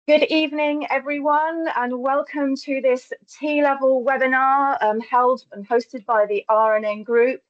Good evening, everyone, and welcome to this T-level webinar held and hosted by the RNN Group.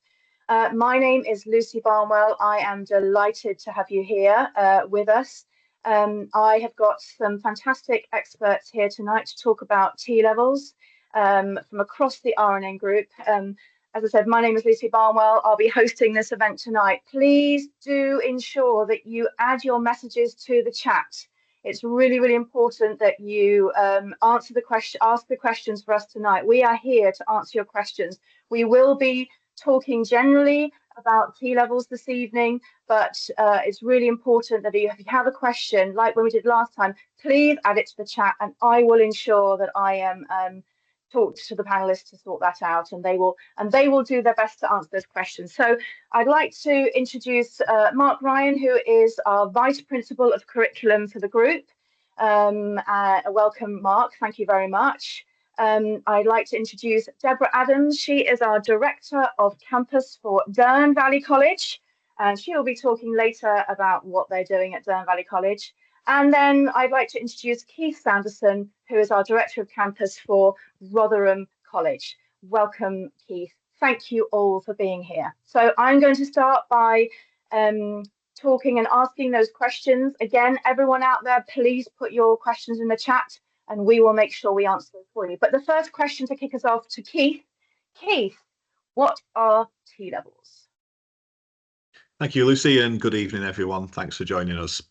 My name is Lucy Barnwell. I am delighted to have you here with us. I have got some fantastic experts here tonight to talk about T-levels from across the RNN Group. As I said, my name is Lucy Barnwell. I'll be hosting this event tonight. Please do ensure that you add your messages to the chat. It's really, really important that you ask the questions for us tonight. We are here to answer your questions. We will be talking generally about T-levels this evening, but it's really important that if you have a question, like when we did last time, please add it to the chat, and I will ensure that I am talk to the panelists to sort that out, and they will do their best to answer those questions. So I'd like to introduce Mark Ryan, who is our Vice Principal of Curriculum for the group. Welcome, Mark. Thank you very much. I'd like to introduce Deborah Adams. She is our Director of Campus for Dearne Valley College, and she will be talking later about what they're doing at Dearne Valley College. And then I'd like to introduce Keith Sanderson, who is our Director of Campus for Rotherham College. Welcome, Keith. Thank you all for being here. So I'm going to start by talking and asking those questions. Again, everyone out there, please put your questions in the chat and we will make sure we answer them for you. But the first question to kick us off to Keith. Keith, what are T-levels? Thank you, Lucy, and good evening, everyone. Thanks for joining us.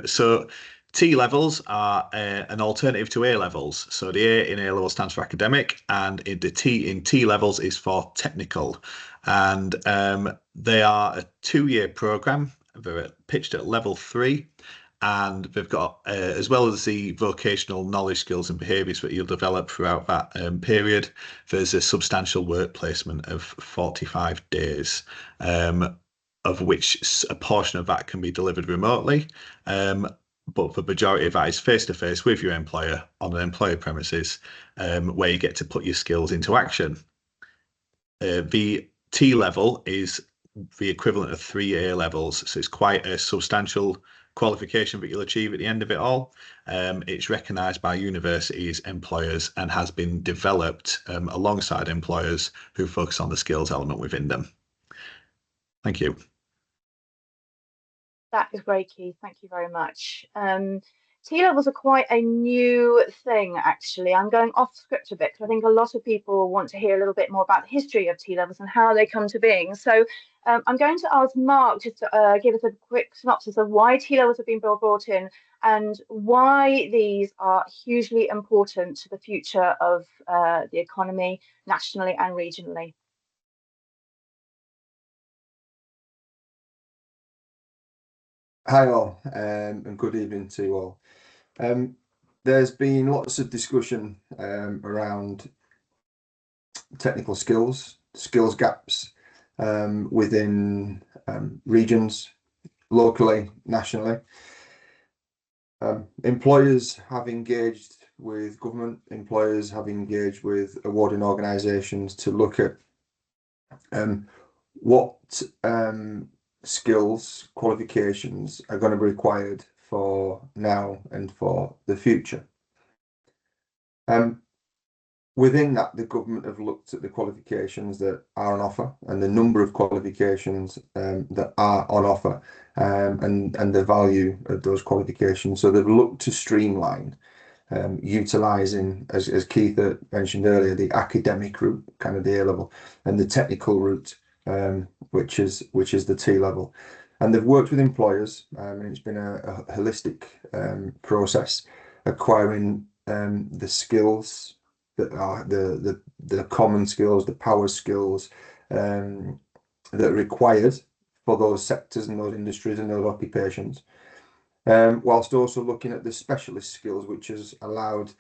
So T-levels are an alternative to A-levels. So the A in A-level stands for academic, and the T in T-levels is for technical. And they are a 2-year programme. They're pitched at level 3, and they've got, as well as the vocational knowledge, skills and behaviours that you'll develop throughout that period, there's a substantial work placement of 45 days. Of which a portion of that can be delivered remotely, but the majority of that is face-to-face with your employer on an employer premises, where you get to put your skills into action. The T level is the equivalent of 3 A levels, so it's quite a substantial qualification that you'll achieve at the end of it all. It's recognised by universities, employers, and has been developed alongside employers who focus on the skills element within them. Thank you. That is great, Keith. Thank you very much. T-levels are quite a new thing, actually. I'm going off script a bit because I think a lot of people want to hear a little bit more about the history of T-levels and how they come to being. So I'm going to ask Mark just to give us a quick synopsis of why T-levels have been brought in and why these are hugely important to the future of the economy nationally and regionally. Hi all, and good evening to you all. There's been lots of discussion around technical skills gaps within regions, locally, nationally. Employers have engaged with government, employers have engaged with awarding organisations to look at what skills, qualifications are going to be required for now and for the future. Within that, the government have looked at the qualifications that are on offer and the number of qualifications that are on offer, and the value of those qualifications. So they've looked to streamline, utilising, as Keith mentioned earlier, the academic route, kind of the A level, and the technical route, which is the T level. And they've worked with employers, and it's been a holistic process, acquiring the skills that are the common skills, the power skills that are required for those sectors and those industries and those occupations, whilst also looking at the specialist skills, which has allowed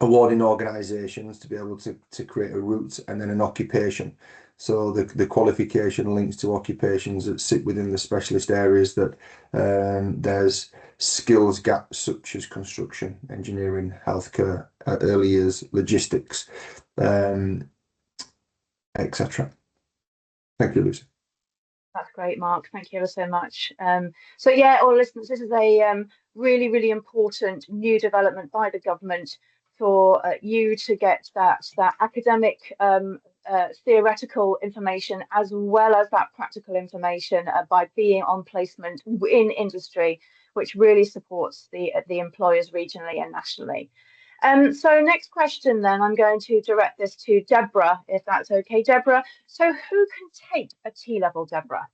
awarding organisations to be able to create a route and then an occupation. So the qualification links to occupations that sit within the specialist areas that there's skills gaps such as construction, engineering, healthcare, early years, logistics, etc. Thank you, Lucy. That's great, Mark. Thank you ever so much. So yeah, all listeners, this is a really, really important new development by the government for you to get that academic theoretical information as well as that practical information by being on placement in industry, which really supports the employers regionally and nationally. So next question then, I'm going to direct this to Deborah, if that's okay, Deborah. So who can take a T-level, Deborah?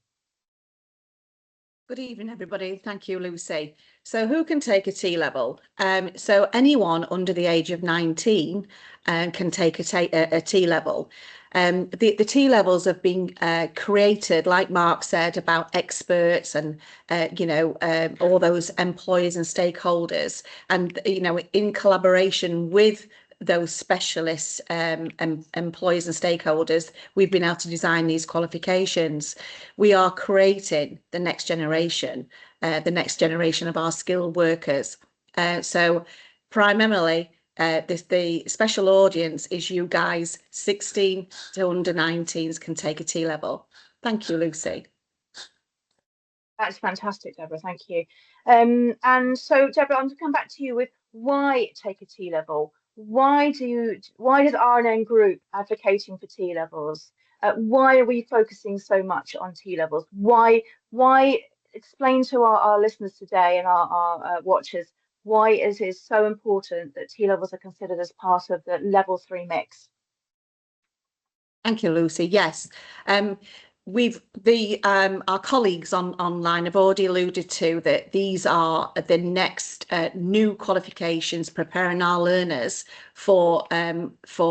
Good evening, everybody. Thank you, Lucy. So who can take a T-level? So anyone under the age of 19 can take a T-level. The T-levels have been created, like Mark said, about experts and, all those employers and stakeholders. And, in collaboration with those specialists, employers and stakeholders, we've been able to design these qualifications. We are creating the next generation of our skilled workers. So primarily, the special audience is you guys 16 to under 19s can take a T-level. Thank you, Lucy. That's fantastic, Deborah. Thank you. And so, Deborah, I'm going to come back to you with why take a T-level? Why does RNN Group advocating for T-levels? Why are we focusing so much on T-levels? Why explain to our listeners today and our watchers why it is so important that T-levels are considered as part of the level 3 mix? Thank you, Lucy. Yes. Our colleagues online have already alluded to that these are the next new qualifications preparing our learners for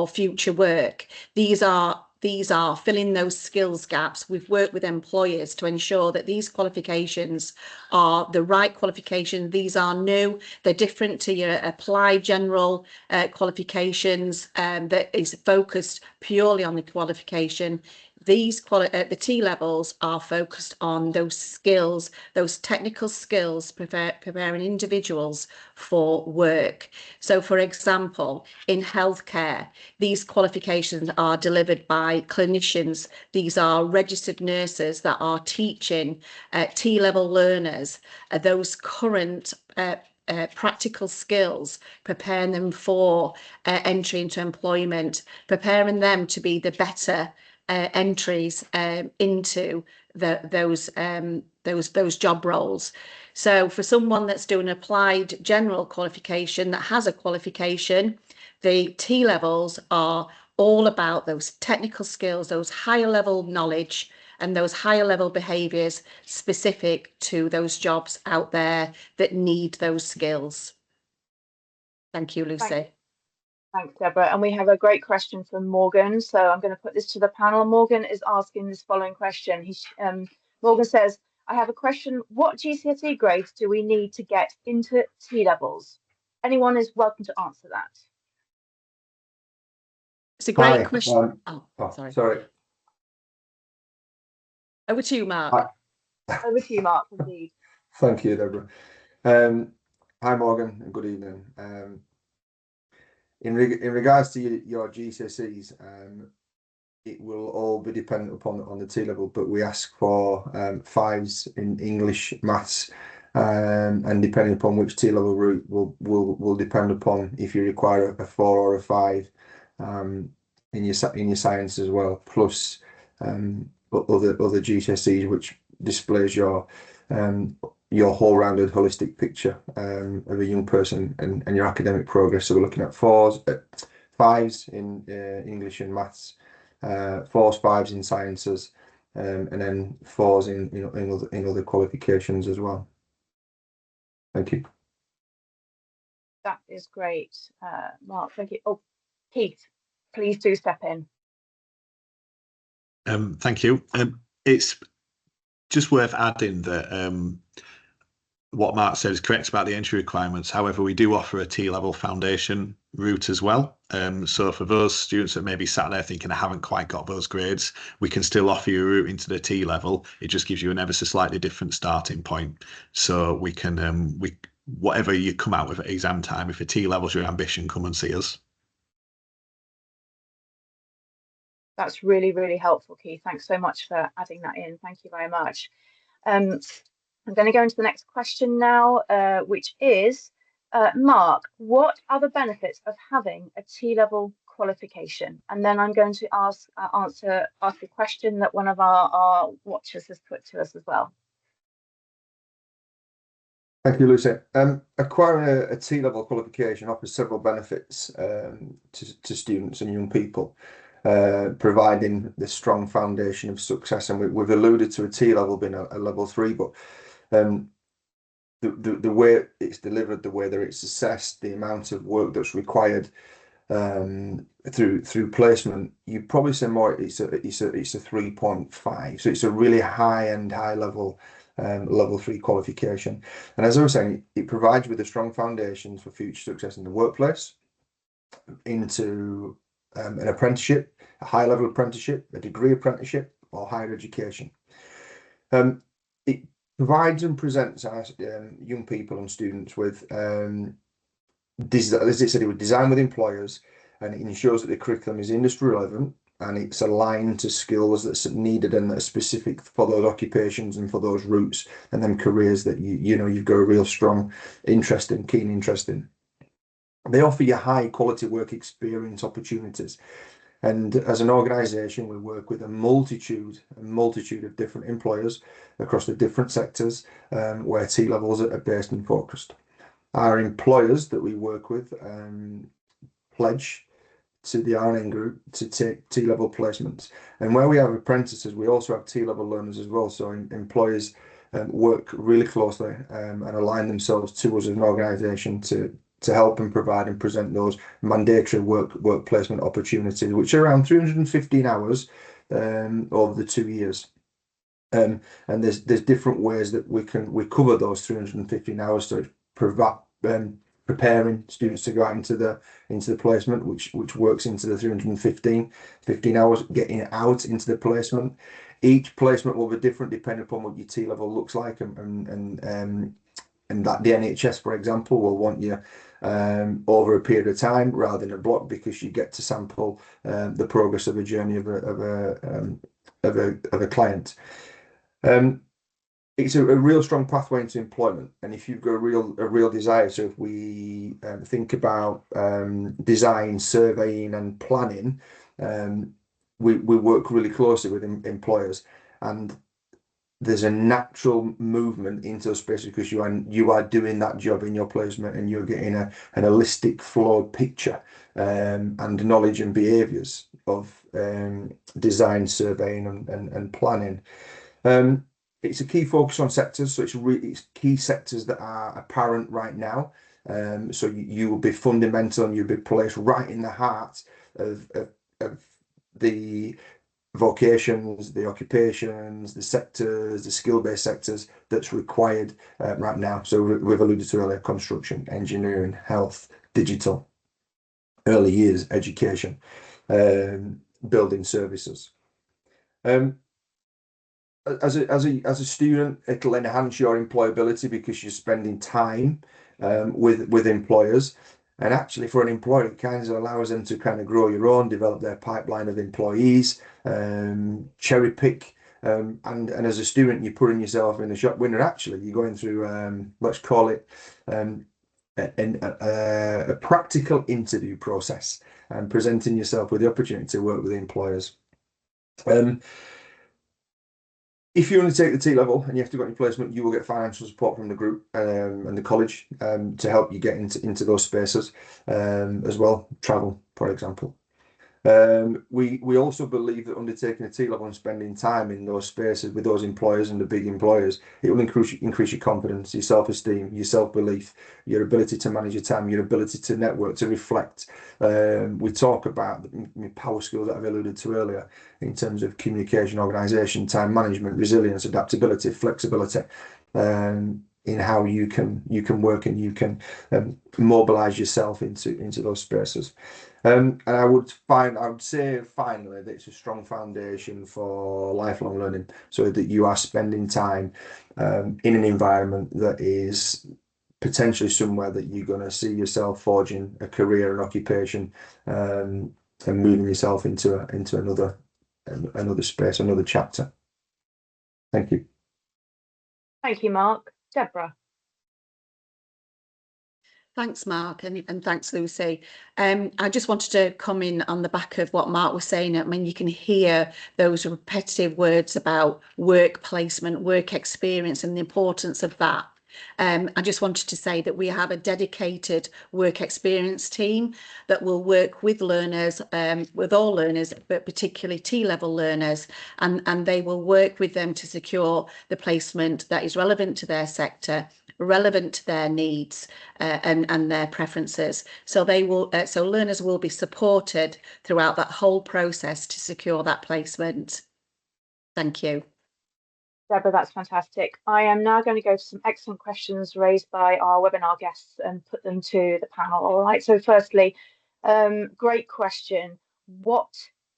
future work. These are filling those skills gaps. We've worked with employers to ensure that these qualifications are the right qualification. These are new. They're different to your applied general qualifications that is focused purely on the qualification. The T-levels are focused on those skills, those technical skills, preparing individuals for work. So, for example, in healthcare, these qualifications are delivered by clinicians. These are registered nurses that are teaching T-level learners those current practical skills, preparing them for entry into employment, preparing them to be the better entries into those job roles. So for someone that's doing an applied general qualification that has a qualification, the T-levels are all about those technical skills, those higher level knowledge and those higher level behaviours specific to those jobs out there that need those skills. Thank you, Lucy. Thanks, Deborah. And we have a great question from Morgan. So I'm going to put this to the panel. Morgan is asking this following question. Morgan says, I have a question. What GCSE grades do we need to get into T-levels? Anyone is welcome to answer that. It's a great question. Sorry. Over to you, Mark. Over to you, Mark, indeed. Thank you, Deborah. Hi, Morgan, and good evening. In regards to your GCSEs, it will all be dependent upon the T-level, but we ask for 5s in English, maths, and depending upon which T-level route will depend upon if you require a 4 or a 5 in your science as well, plus other GCSEs, which displays your whole-rounded holistic picture of a young person and your academic progress. So we're looking at 5s in English and maths, 4s, 5s in sciences, and then 4s in other qualifications as well. Thank you. That is great, Mark. Thank you. Oh, Keith, please do step in. Thank you. It's just worth adding that what Mark said is correct about the entry requirements. However, we do offer a T-level foundation route as well. So for those students that may be sat there thinking I haven't quite got those grades, we can still offer you a route into the T-level. It just gives you an ever so slightly different starting point. So we can, whatever you come out with at exam time, if a T-level's your ambition, come and see us. That's really, really helpful, Keith. Thanks so much for adding that in. Thank you very much. I'm going to go into the next question now, which is, Mark, what are the benefits of having a T-level qualification? And then I'm going to ask a question that one of our watchers has put to us as well. Thank you, Lucy. Acquiring a T-level qualification offers several benefits to students and young people, providing this strong foundation of success. And we've alluded to a T-level being a level 3, but the way it's delivered, the way that it's assessed, the amount of work that's required through placement, you probably say more. It's a 3.5, so it's a really high level level 3 qualification. And as I was saying, it provides with a strong foundations for future success in the workplace, into an apprenticeship, a high level apprenticeship, a degree apprenticeship, or higher education. It provides and presents our young people and students with, as it said, it would design with employers, and it ensures that the curriculum is industry relevant and it's aligned to skills that's needed and that are specific for those occupations and for those routes and them careers that you've got a real strong interest in, keen interest in. They offer you high quality work experience opportunities. And as an organisation, we work with a multitude of different employers across the different sectors where T-levels are based and focused. Our employers that we work with pledge to the R&N group to take T-level placements. And where we have apprentices, we also have T-level learners as well. So employers work really closely and align themselves to us as an organisation to help and provide and present those mandatory work placement opportunities, which are around 315 hours over the 2 years. And there's different ways that we cover those 315 hours. So it's preparing students to go out into the placement, which works into the 315 hours, getting out into the placement. Each placement will be different depending upon what your T-level looks like, and that the NHS, for example, will want you over a period of time rather than a block, because you get to sample the progress of a journey of a client. It's a real strong pathway into employment, and if you've got a real desire, so if we think about design, surveying, and planning, we work really closely with employers, and there's a natural movement into a space because you are doing that job in your placement, and you're getting an holistic, flawed picture and knowledge and behaviours of design, surveying, and planning. It's a key focus on sectors, so it's key sectors that are apparent right now. So you will be fundamental, and you'll be placed right in the heart of the vocations, the occupations, the sectors, the skill-based sectors that's required right now. So we've alluded to earlier: construction, engineering, health, digital, early years education, building services. As a student, it'll enhance your employability because you're spending time with employers, and actually for an employer it kind of allows them to kind of grow your own, develop their pipeline of employees, cherry pick, and as a student you're putting yourself in the shop window. Actually you're going through let's call it a practical interview process and presenting yourself with the opportunity to work with the employers. If you want to take the T-level and you have to go into placement, you will get financial support from the group and the college to help you get into those spaces as well. Travel, for example. We also believe that undertaking a T-level and spending time in those spaces with those employers and the big employers, it will increase your confidence, your self-esteem, your self-belief, your ability to manage your time, your ability to network, to reflect. We talk about the power skills that I've alluded to earlier in terms of communication, organisation, time management, resilience, adaptability, flexibility, in how you can work and you can mobilise yourself into those spaces. And I would say finally that it's a strong foundation for lifelong learning, so that you are spending time in an environment that is potentially somewhere that you're going to see yourself forging a career and occupation, and moving yourself into another space, another chapter. Thank you. Thank you, Mark. Deborah. Thanks, Mark, and thanks, Lucy. I just wanted to come in on the back of what Mark was saying. I mean, you can hear those repetitive words about work placement, work experience, and the importance of that. I just wanted to say that we have a dedicated work experience team that will work with learners, with all learners, but particularly T-level learners, and they will work with them to secure the placement that is relevant to their sector, relevant to their needs, and their preferences. So they will, so learners will be supported throughout that whole process to secure that placement. Thank you. Deborah, that's fantastic. I am now going to go to some excellent questions raised by our webinar guests and put them to the panel. All right. So firstly, great question. What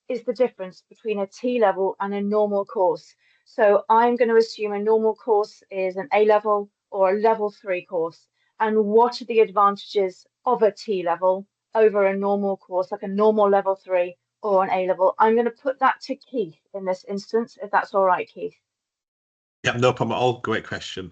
is the difference between a T-level and a normal course? So I'm going to assume a normal course is an A-level or a level 3 course. And what are the advantages of a T-level over a normal course, like a normal level 3 or an A-level? I'm going to put that to Keith in this instance, if that's all right, Keith. Yeah, no problem at all. Great question.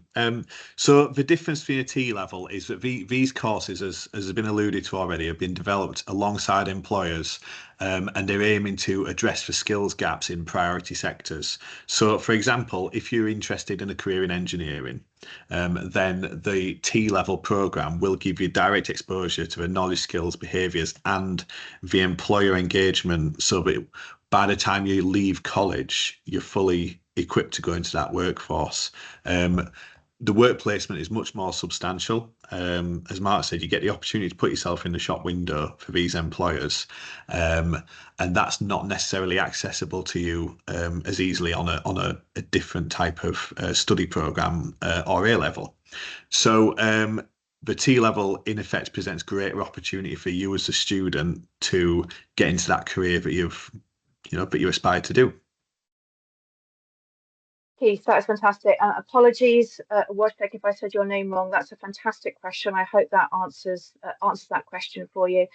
So the difference between a T-level is that these courses, as has been alluded to already, have been developed alongside employers, and they're aiming to address the skills gaps in priority sectors. So, for example, if you're interested in a career in engineering, then the T-level programme will give you direct exposure to the knowledge, skills, behaviours and the employer engagement, so that by the time you leave college, you're fully equipped to go into that workforce. The work placement is much more substantial. As Mark said, you get the opportunity to put yourself in the shop window for these employers, and that's not necessarily accessible to you as easily on a different type of study programme or A-level. So the T-level in effect presents greater opportunity for you as a student to get into that career that you aspire to do. Keith, that's fantastic. Apologies, Wojtek, if I said your name wrong. That's a fantastic question. I hope that answers that question for you.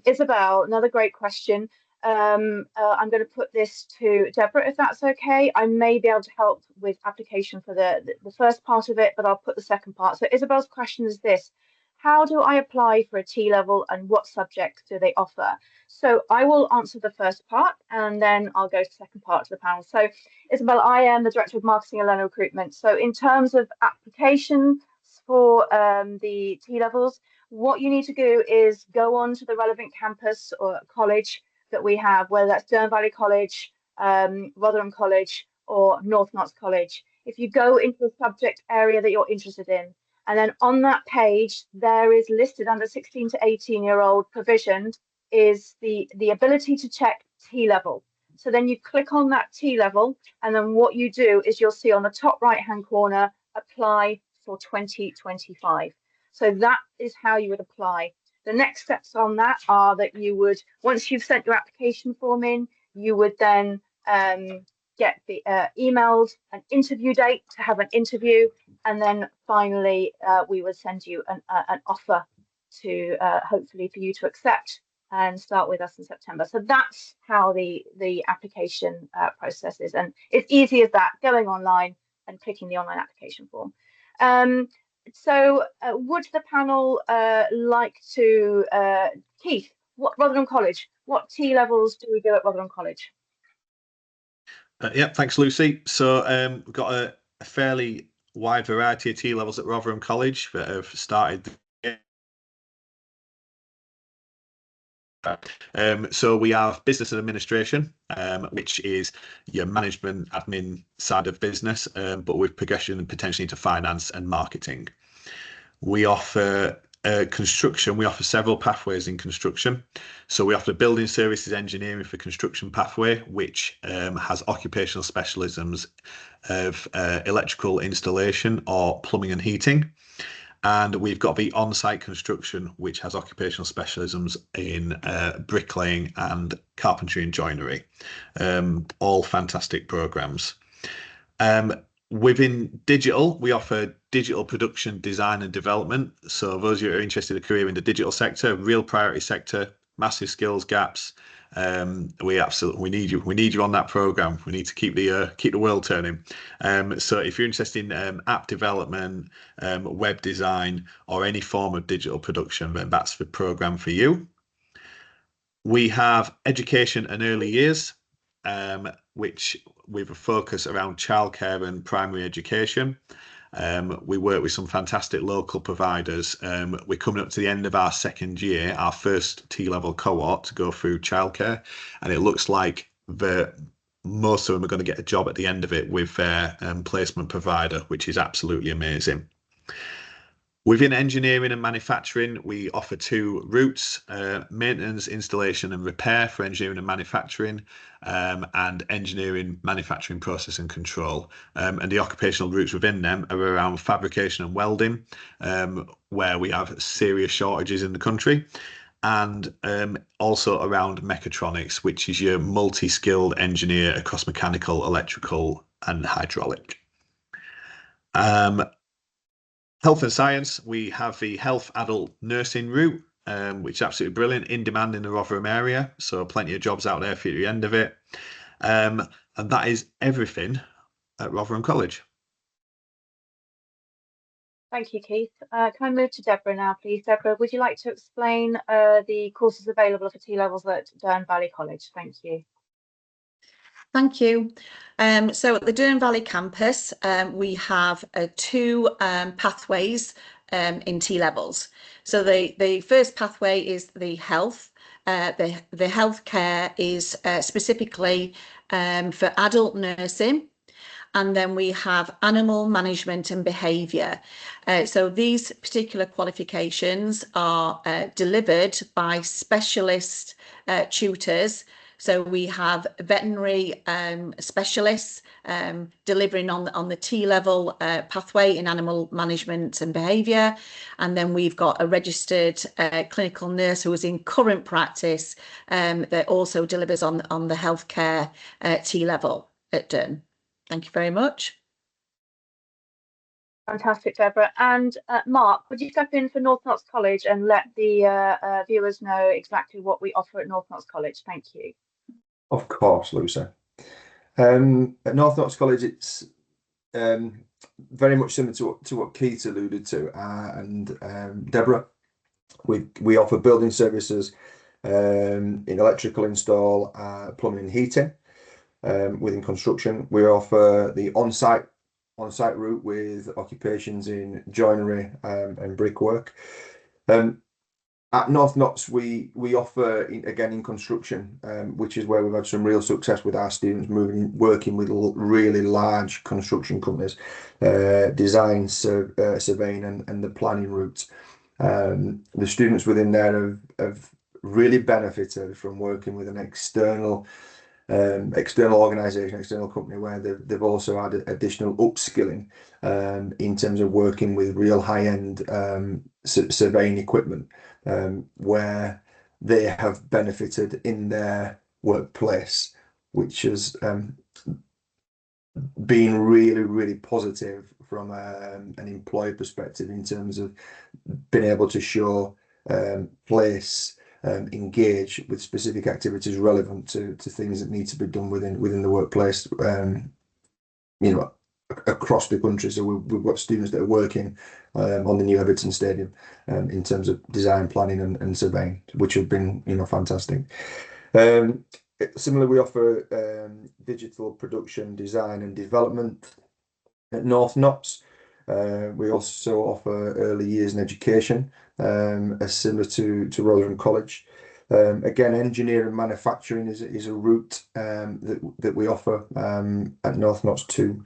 Isabel, another great question. I'm going to put this to Deborah, if that's okay. I may be able to help with application for the first part of it, but I'll put the second part. So Isabel's question is this: how do I apply for a T-level and what subjects do they offer? So I will answer the first part and then I'll go to the second part to the panel. So Isabel, I am the Director of Marketing and Learner Recruitment. So in terms of applications for the T-levels, what you need to do is go on to the relevant campus or college that we have, whether that's Durham Valley College, Rotherham College or North Notts College. If you go into a subject area that you're interested in, and then on that page, there is listed under 16 to 18-year-old provisioned is the ability to check T-level. So then you click on that T-level, and then what you do is you'll see on the top right-hand corner, apply for 2025. So that is how you would apply. The next steps on that are that you would, once you've sent your application form in, you would then get the emailed an interview date to have an interview, and then finally we would send you an offer to hopefully for you to accept and start with us in September. So that's how the application process is, and it's easy as that, going online and clicking the online application form. So would the panel like to, Keith, what Rotherham College, what T-levels do we do at Rotherham College? Yeah, thanks, Lucy. So we've got a fairly wide variety of T-levels at Rotherham College that have started. So we have business and administration, which is your management admin side of business, but with progression potentially into finance and marketing. We offer construction. We offer several pathways in construction. So we offer building services engineering for construction pathway, which has occupational specialisms of electrical installation or plumbing and heating. And we've got the on-site construction, which has occupational specialisms in bricklaying and carpentry and joinery. All fantastic programs. Within digital, we offer digital production, design and development. So those who are interested in a career in the digital sector, real priority sector, massive skills gaps. We need you. We need you on that program. We need to keep the world turning. So if you're interested in app development, web design, or any form of digital production, then that's the program for you. We have education and early years, which with a focus around childcare and primary education. We work with some fantastic local providers. We're coming up to the end of our second year, our first T-level cohort to go through childcare, and it looks like most of them are going to get a job at the end of it with their placement provider, which is absolutely amazing. Within engineering and manufacturing, we offer two routes: maintenance, installation and repair for engineering and manufacturing, and engineering, manufacturing, process and control. And the occupational routes within them are around fabrication and welding, where we have serious shortages in the country, and also around mechatronics, which is your multi-skilled engineer across mechanical, electrical and hydraulic. Health and science, we have the health adult nursing route, which is absolutely brilliant, in demand in the Rotherham area. So plenty of jobs out there for you at the end of it. And that is everything at Rotherham College. Thank you, Keith. Can I move to Deborah now, please? Deborah, would you like to explain the courses available for T-levels at Dearne Valley College? Thank you. Thank you. So at the Dearne Valley campus, we have two pathways in T-levels. So the first pathway is the health. The healthcare is specifically for adult nursing. And then we have animal management and behaviour. So these particular qualifications are delivered by specialist tutors. So we have veterinary specialists delivering on the T-level pathway in animal management and behaviour. And then we've got a registered clinical nurse who is in current practice that also delivers on the healthcare T-level at Dearne. Thank you very much. Fantastic, Deborah. And Mark, would you step in for North Notts College and let the viewers know exactly what we offer at North Notts College? Thank you. Of course, Lucy. At North Notts College, it's very much similar to what Keith alluded to, and Deborah. We offer building services in electrical install, plumbing and heating. Within construction, we offer the on-site route with occupations in joinery and brickwork. At North Notts, we offer again in construction, which is where we've had some real success with our students working with really large construction companies, design, surveying and the planning routes. The students within there have really benefited from working with an external organisation, external company, where they've also had additional upskilling in terms of working with real high-end surveying equipment, where they have benefited in their workplace, which has been really positive from an employer perspective in terms of being able to show, place, engage with specific activities relevant to things that need to be done within the workplace, across the country. So we've got students that are working on the new Everton Stadium in terms of design, planning and surveying, which have been fantastic. Similarly, we offer digital production, design and development at North Notts. We also offer early years and education, as similar to Rotherham College. Again, engineering and manufacturing is a route that we offer at North Notts too.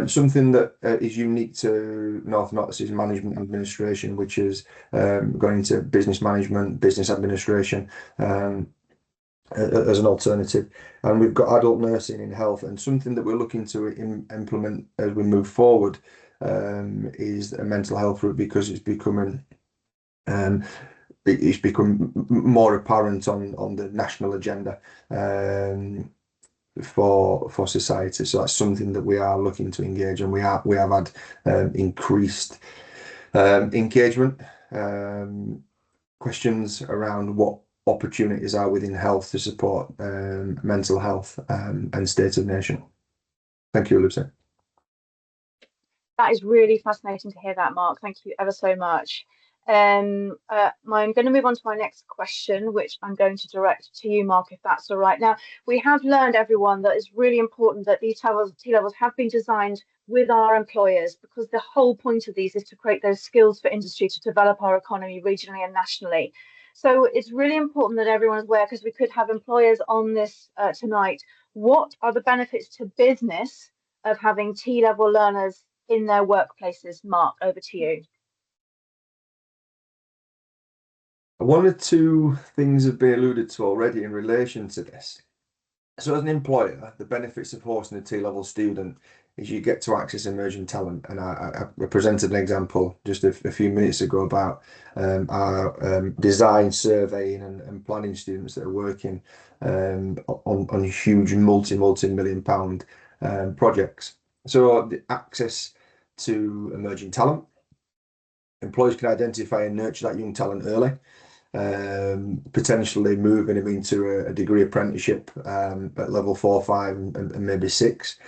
Something that is unique to North Notts is management administration, which is going into business management, business administration as an alternative. And we've got adult nursing in health, and something that we're looking to implement as we move forward is a mental health route, because it's become more apparent on the national agenda for society. So that's something that we are looking to engage, and we have had increased engagement, questions around what opportunities are within health to support mental health and state of nation. Thank you, Lucy. That is really fascinating to hear that, Mark. Thank you ever so much. I'm going to move on to my next question, which I'm going to direct to you, Mark, if that's all right. Now, we have learned, everyone, that it's really important that these T-levels have been designed with our employers, because the whole point of these is to create those skills for industry to develop our economy regionally and nationally. So it's really important that everyone is aware, because we could have employers on this tonight. What are the benefits to business of having T-level learners in their workplaces? Mark, over to you. One or two things have been alluded to already in relation to this. So as an employer, the benefits of hosting a T-level student is you get to access emerging talent. And I presented an example just a few minutes ago about our design, surveying and planning students that are working on huge multi-million pound projects. So the access to emerging talent, employers can identify and nurture that young talent early, potentially moving them into a degree apprenticeship at level 4, 5 and maybe 6.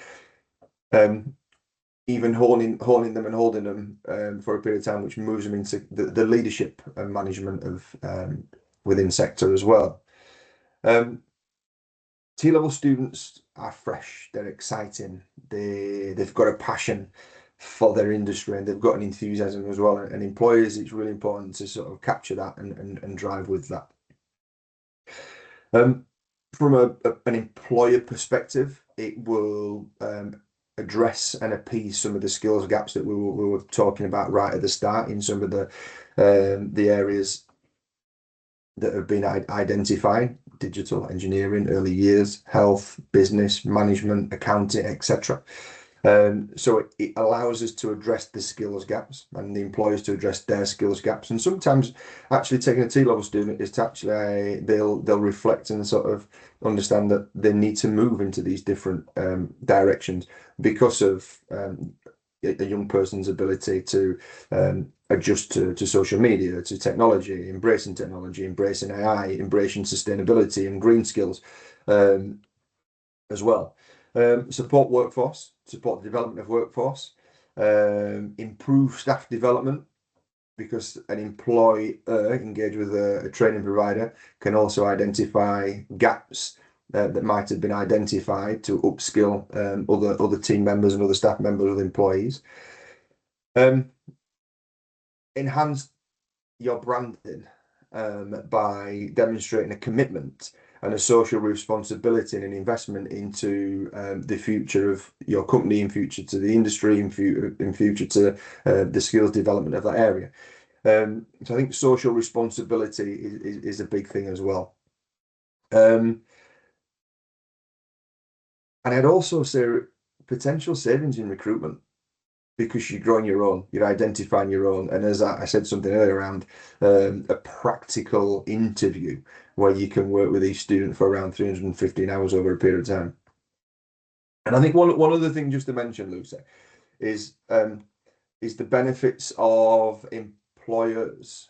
Even honing them and holding them for a period of time, which moves them into the leadership and management of within sector as well. T-level students are fresh, they're exciting, they've got a passion for their industry and they've got an enthusiasm as well. And employers, it's really important to sort of capture that and drive with that. From an employer perspective, it will address and appease some of the skills gaps that we were talking about right at the start in some of the areas that have been identified: digital engineering, early years, health, business, management, accounting, etc. So it allows us to address the skills gaps and the employers to address their skills gaps. And sometimes actually taking a T-level student is to actually they'll reflect and sort of understand that they need to move into these different directions because of a young person's ability to adjust to social media, to technology, embracing AI, embracing sustainability and green skills as well. Support the development of workforce, improve staff development, because an employer engaged with a training provider can also identify gaps that might have been identified to upskill other team members and other staff members, other employees. Enhance your branding by demonstrating a commitment and a social responsibility and an investment into the future of your company, in future to the industry, in future to the skills development of that area. So I think social responsibility is a big thing as well. And I'd also say potential savings in recruitment, because you're growing your own, you're identifying your own. And as I said something earlier around a practical interview where you can work with each student for around 315 hours over a period of time. And I think one other thing just to mention, Lucy, is the benefits of employers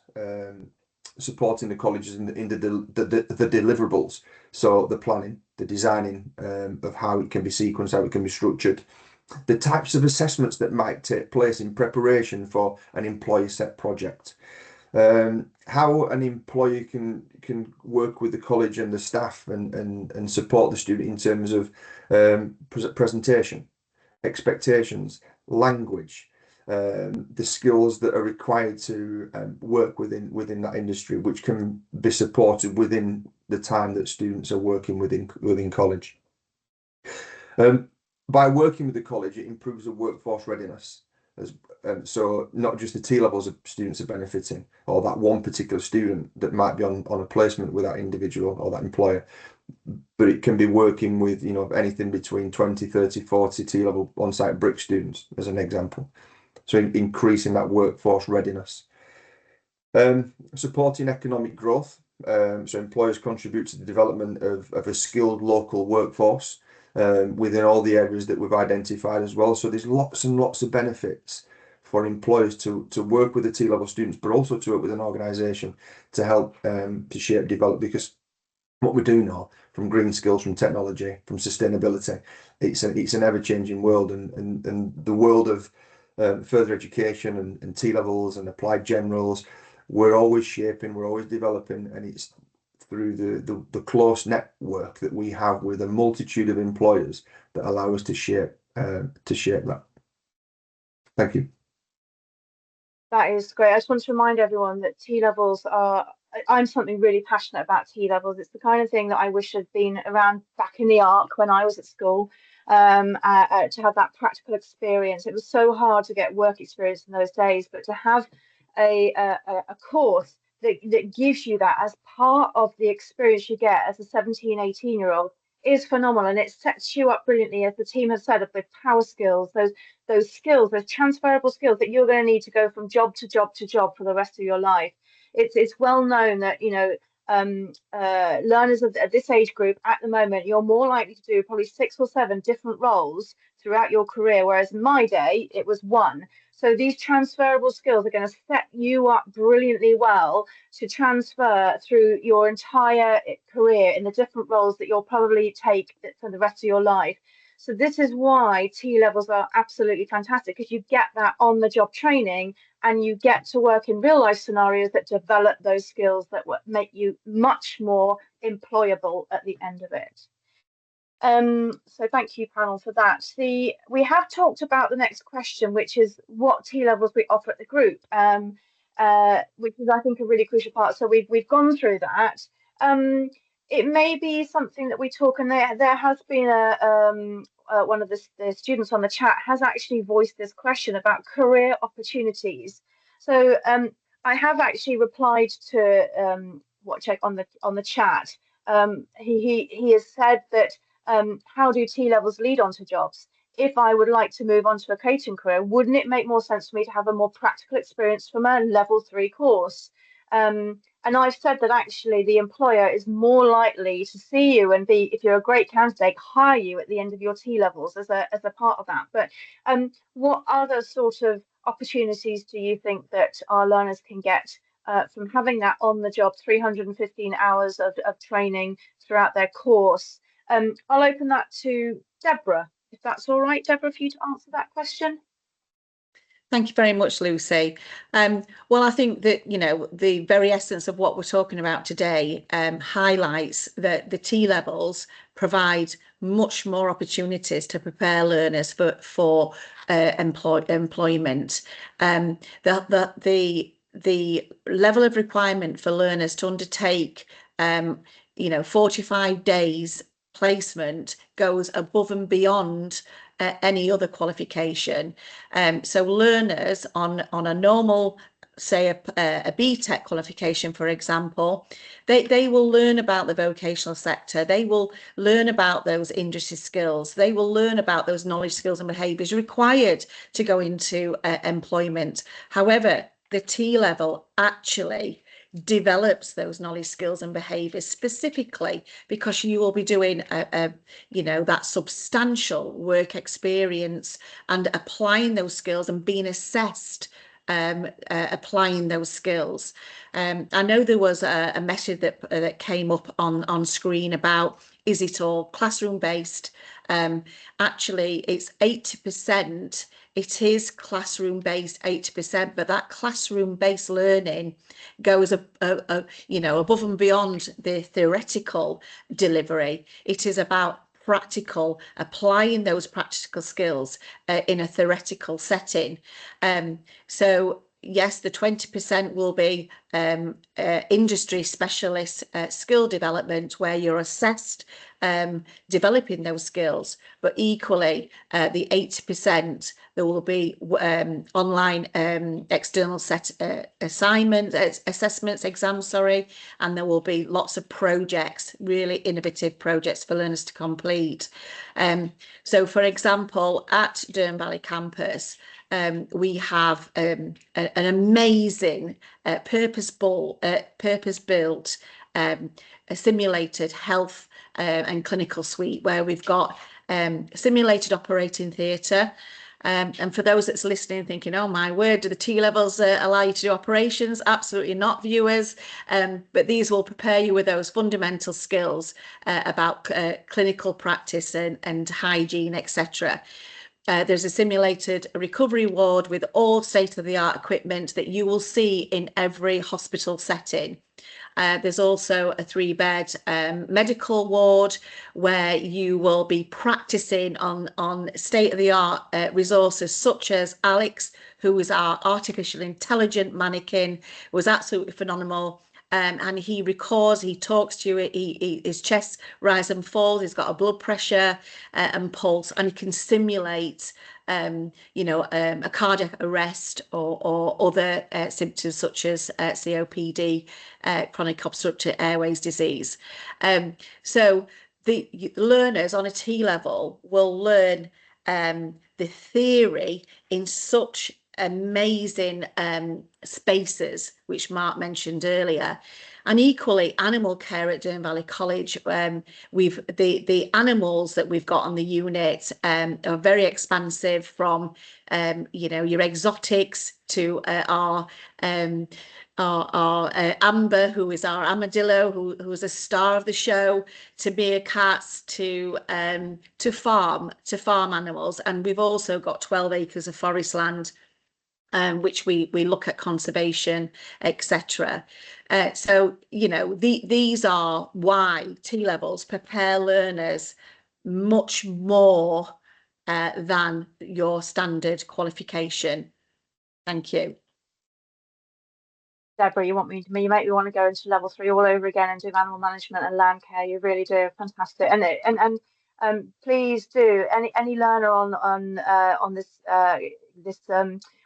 supporting the colleges in the deliverables. So the planning, the designing of how it can be sequenced, how it can be structured, the types of assessments that might take place in preparation for an employer set project, how an employer can work with the college and the staff and support the student in terms of presentation, expectations, language, the skills that are required to work within that industry, which can be supported within the time that students are working within college. By working with the college, it improves the workforce readiness. So not just the T-levels of students are benefiting, or that one particular student that might be on a placement with that individual or that employer, but it can be working with, anything between 20, 30, 40 T-level on-site brick students, as an example. So increasing that workforce readiness. Supporting economic growth. So employers contribute to the development of a skilled local workforce within all the areas that we've identified as well. So there's lots and lots of benefits for employers to work with the T-level students, but also to work with an organisation to help to shape, develop, because what we do know from green skills, from technology, from sustainability, it's an ever-changing world, and the world of further education and T-levels and applied generals, we're always shaping, we're always developing, and it's through the close network that we have with a multitude of employers that allow us to shape that. Thank you. That is great. I just want to remind everyone that T-levels are, I'm something really passionate about T-levels. It's the kind of thing that I wish had been around back in the ARC when I was at school, to have that practical experience. It was so hard to get work experience in those days, but to have a course that gives you that as part of the experience you get as a 17, 18-year-old is phenomenal, and it sets you up brilliantly, as the team has said, with power skills, those skills, those transferable skills that you're going to need to go from job to job to job for the rest of your life. It's well known that, you know, learners of this age group at the moment, you're more likely to do probably 6 or 7 different roles throughout your career, whereas in my day it was one. So these transferable skills are going to set you up brilliantly well to transfer through your entire career in the different roles that you'll probably take for the rest of your life. So this is why T-levels are absolutely fantastic, because you get that on-the-job training and you get to work in real-life scenarios that develop those skills that make you much more employable at the end of it. So thank you, panel, for that. We have talked about the next question, which is what T-levels we offer at the group, which is, I think, a really crucial part. So we've gone through that. It may be something that we talk, and there has been one of the students on the chat has actually voiced this question about career opportunities. So I have actually replied to Wojciech on the chat. He has said that how do T-levels lead on to jobs? If I would like to move on to a catering career, wouldn't it make more sense for me to have a more practical experience from a level 3 course? And I've said that actually the employer is more likely to see you and be, if you're a great candidate, hire you at the end of your T-levels as a part of that. But what other sort of opportunities do you think that our learners can get from having that on the job 315 hours of training throughout their course? I'll open that to Deborah, if that's all right, Deborah, for you to answer that question. Thank you very much, Lucy. Well, I think that, you know, the very essence of what we're talking about today highlights that the T-levels provide much more opportunities to prepare learners for employment. The level of requirement for learners to undertake, 45 days placement goes above and beyond any other qualification. So learners on a normal, say a BTEC qualification, for example, they will learn about the vocational sector, they will learn about those industry skills, they will learn about those knowledge, skills and behaviours required to go into employment. However, the T-level actually develops those knowledge, skills and behaviours specifically because you will be doing that substantial work experience and applying those skills and being assessed applying those skills. I know there was a message that came up on screen about, is it all classroom based? Actually, it's 80%. It is classroom based 80%, but that classroom based learning goes above and beyond the theoretical delivery. It is about practical, applying those practical skills in a theoretical setting. So yes, the 20% will be industry specialist skill development, where you're assessed developing those skills, but equally the 80% there will be online external assessments, exams, and there will be lots of projects, really innovative projects for learners to complete. So for example, at Durham Valley campus, we have an amazing purpose-built a simulated health and clinical suite, where we've got simulated operating theatre, And for those that's listening thinking, oh my word, do the T-levels allow you to do operations? Absolutely not, viewers. But these will prepare you with those fundamental skills about clinical practice and hygiene, etc. There's a simulated recovery ward with all state-of-the-art equipment that you will see in every hospital setting. There's also a 3-bed medical ward where you will be practicing on state-of-the-art resources such as Alex, who is our artificial intelligent mannequin, was absolutely phenomenal. And he records, he talks to you, his chest rise and falls, he's got a blood pressure and pulse, and he can simulate a cardiac arrest or other symptoms such as COPD, chronic obstructive airways disease. So the learners on a T-level will learn the theory in such amazing spaces, which Mark mentioned earlier. And equally, animal care at Dearne Valley College, we've the animals that we've got on the unit are very expansive, from your exotics to our Amber, who is our armadillo, who is a star of the show, to meerkats, to farm animals. And we've also got 12 acres of forest land, which we look at conservation, etc. So these are why T-levels prepare learners much more than your standard qualification. Thank you. Deborah, you make me want to go into level 3 all over again and do animal management and land care. You really do. Fantastic. And please do, any learner on this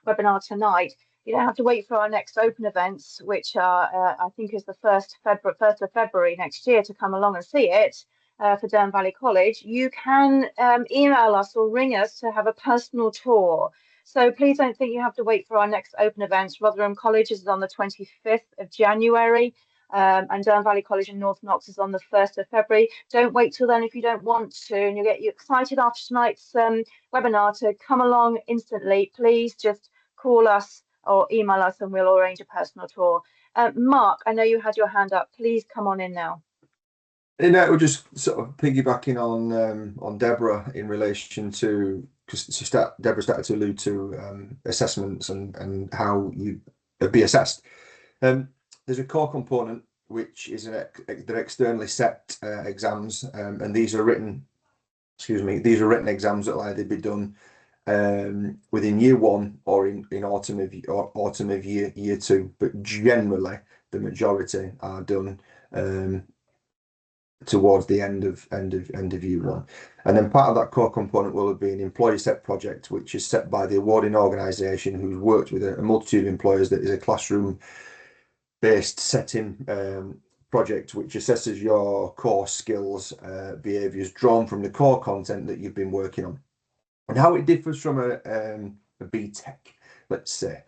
webinar tonight, you don't have to wait for our next open events, which are I think is the 1st of February next year, to come along and see it for Dearne Valley College. You can email us or ring us to have a personal tour. So please don't think you have to wait for our next open events. Rotherham College is on the 25th of January, and Dearne Valley College in North Knox is on the 1st of February. Don't wait till then if you don't want to, and you'll get excited after tonight's webinar to come along instantly. Please just call us or email us and we'll arrange a personal tour. Mark, I know you had your hand up. Please come on in now. We're just sort of piggybacking on Deborah in relation to, because Deborah started to allude to assessments and how you be assessed. There's a core component which is they're externally set exams, and these are written exams that will either be done within year 1 or in autumn of year 2, but generally the majority are done towards the end of year 1. And then part of that core component will be an employee set project, which is set by the awarding organisation, who's worked with a multitude of employers. That is a classroom based setting project which assesses your core skills, behaviours drawn from the core content that you've been working on. And how it differs from a BTEC, let's say.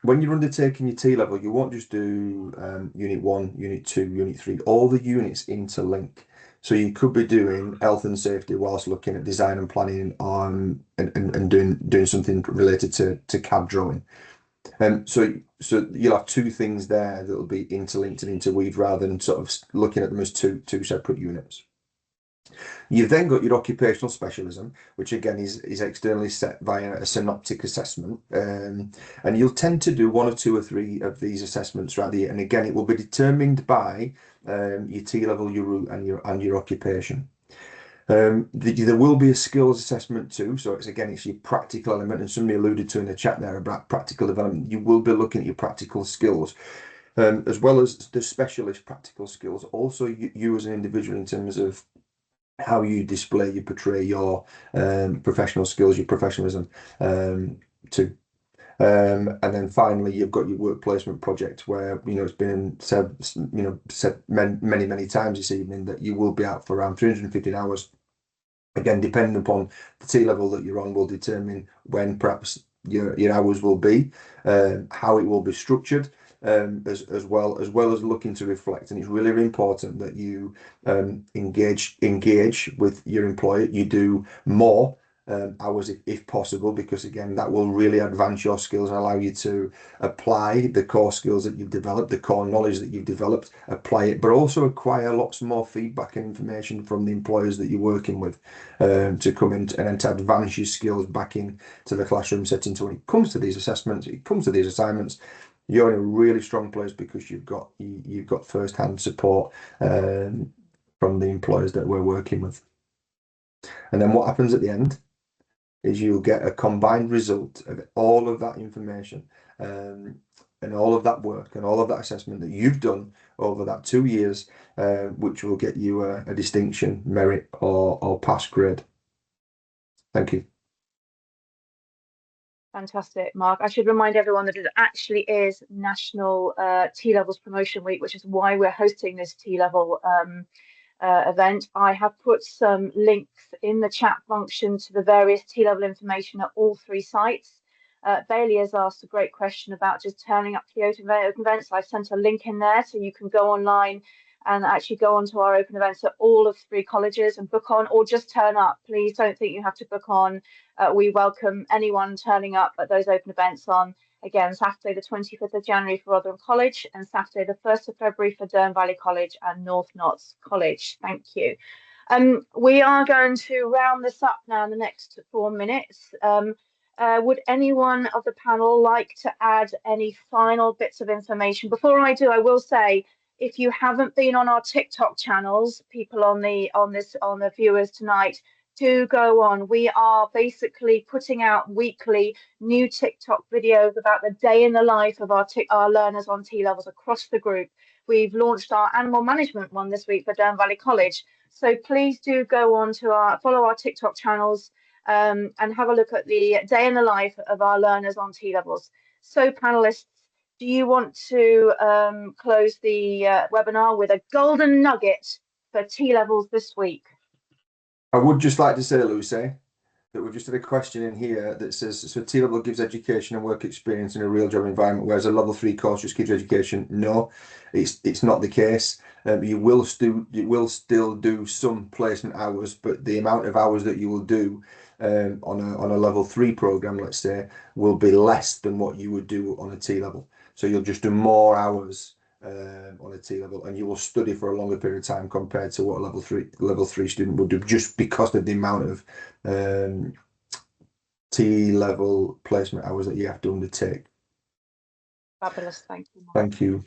When you're undertaking your T-level, you won't just do Unit 1, Unit 2, Unit 3. All the units interlink. So you could be doing health and safety whilst looking at design and planning and doing something related to CAD drawing. So you'll have 2 things there that will be interlinked and interweaved, rather than sort of looking at them as two separate units. You've then got your occupational specialism, which again is externally set via a synoptic assessment, and you'll tend to do 1 or 2 or 3 of these assessments throughout the year. And again, it will be determined by your T-level, your route, and your occupation. There will be a skills assessment too, so it's your practical element, and somebody alluded to in the chat there about practical development. You will be looking at your practical skills, as well as the specialist practical skills. Also, you as an individual, in terms of how you display, you portray your professional skills, your professionalism too. And then finally, you've got your work placement project, where it's been said many times this evening that you will be out for around 315 hours. Again, depending upon the T-level that you're on, will determine when perhaps your hours will be, how it will be structured, as well as looking to reflect. And it's really important that you engage with your employer. You do more hours if possible, because again, that will really advance your skills and allow you to apply the core skills that you've developed, the core knowledge that you've developed, apply it, but also acquire lots more feedback and information from the employers that you're working with, to come in and to advance your skills back into the classroom setting. So when it comes to these assessments, it comes to these assignments, you're in a really strong place because you've got first-hand support from the employers that we're working with. And then what happens at the end is you'll get a combined result of all of that information, and all of that work and all of that assessment that you've done over that 2 years, which will get you a distinction, merit, or pass grade. Thank you. Fantastic, Mark. I should remind everyone that it actually is National T-Levels Promotion Week, which is why we're hosting this T-Level event. I have put some links in the chat function to the various T-Level information at all 3 sites. Bailey has asked a great question about just turning up to the open events. I've sent a link in there so you can go online and actually go onto our open events at all of 3 colleges and book on, or just turn up. Please don't think you have to book on. We welcome anyone turning up at those open events on, again, Saturday the 25th of January for Rotherham College and Saturday the 1st of February for Durham Valley College and North Notts College. Thank you. We are going to round this up now in the next 4 minutes. Would anyone of the panel like to add any final bits of information? Before I do, I will say, if you haven't been on our TikTok channels, people on the viewers tonight, do go on. We are basically putting out weekly new TikTok videos about the day in the life of our learners on T-Levels across the group. We've launched our animal management one this week for Durham Valley College. So please do go on to follow our TikTok channels and have a look at the day in the life of our learners on T-Levels. So panelists, do you want to close the webinar with a golden nugget for T-Levels this week? I would just like to say, Lucy, that we've just had a question in here that says, so T-Level gives education and work experience in a real job environment, whereas a level 3 course just gives education. No, it's not the case. You will still do some placement hours, but the amount of hours that you will do on a level 3 program, let's say, will be less than what you would do on a T-Level. So you'll just do more hours on a T-Level, and you will study for a longer period of time compared to what a level 3 student would do, just because of the amount of T-Level placement hours that you have to undertake. Fabulous, thank you, Mark. Thank you.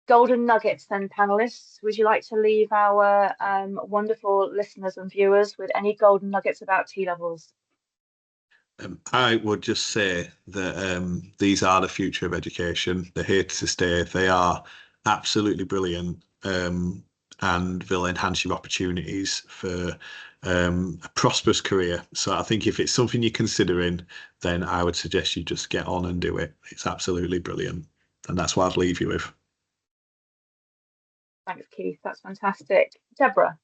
Golden nuggets then, panelists. Would you like to leave our wonderful listeners and viewers with any golden nuggets about T-Levels? I would just say that these are the future of education. They're here to stay. They are absolutely brilliant, and they'll enhance your opportunities for a prosperous career. So I think if it's something you're considering, then I would suggest you just get on and do it. It's absolutely brilliant. And that's what I'd leave you with. Thanks, Keith. That's fantastic. Deborah?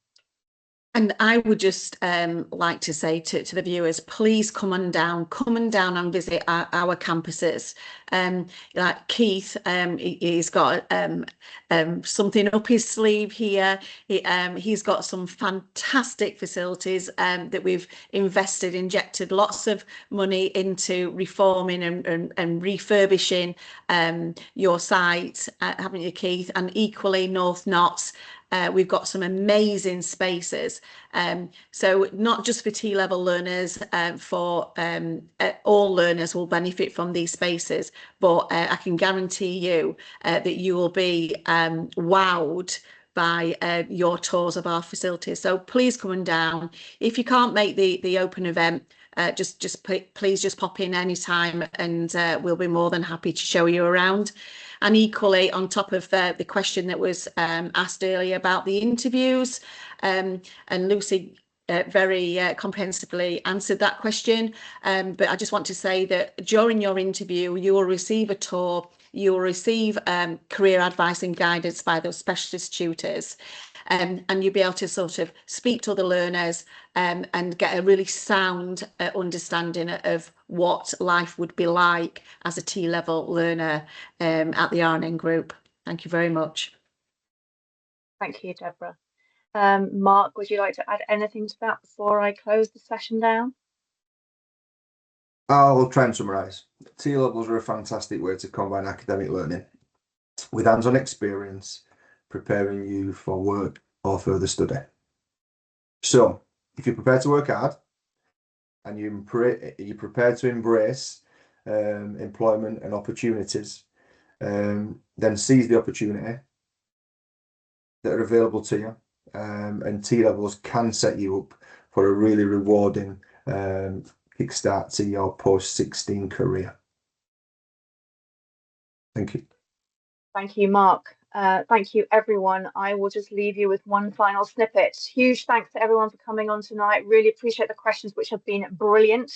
And I would just like to say to the viewers, please come on down and visit our campuses. Like Keith, he's got something up his sleeve here. He's got some fantastic facilities that we've injected lots of money into reforming and refurbishing your site, haven't you, Keith? And equally North Notts. We've got some amazing spaces, so not just for T-Level learners, for all learners will benefit from these spaces, but I can guarantee you that you will be wowed by your tours of our facilities. So please come on down. If you can't make the open event, please just pop in anytime, and we'll be more than happy to show you around. And equally, on top of the question that was asked earlier about the interviews, and Lucy very comprehensively answered that question. But I just want to say that during your interview, you will receive a tour, you will receive career advice and guidance by those specialist tutors. And you'll be able to sort of speak to the learners and get a really sound understanding of what life would be like as a T-Level learner at the RNN Group. Thank you very much. Thank you, Deborah. Mark, would you like to add anything to that before I close the session down? I'll try and summarise. T levels are a fantastic way to combine academic learning with hands-on experience, preparing you for work or further study. So, if you're prepared to work hard and you're prepared to embrace employment and opportunities, then seize the opportunity that are available to you. And T levels can set you up for a really rewarding kickstart to your post-16 career. Thank you. Thank you, Mark. Thank you, everyone. I will just leave you with one final snippet. Huge thanks to everyone for coming on tonight. Really appreciate the questions, which have been brilliant.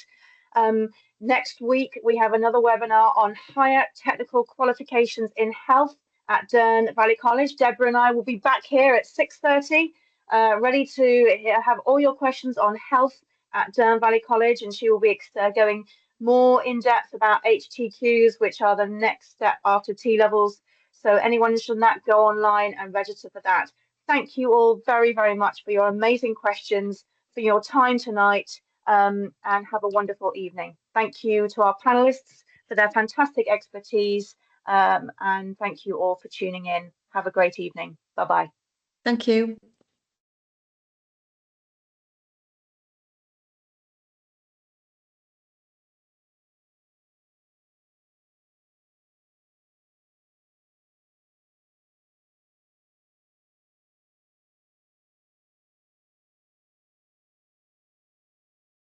Next week, we have another webinar on higher technical qualifications in health at Dearne Valley College. Deborah and I will be back here at 6:30, ready to have all your questions on health at Dearne Valley College, and she will be going more in depth about HTQs, which are the next step after T levels. So anyone interested in that, go online and register for that. Thank you all very, very much for your amazing questions, for your time tonight, and have a wonderful evening. Thank you to our panelists for their fantastic expertise, and thank you all for tuning in. Have a great evening. Bye-bye. Thank you.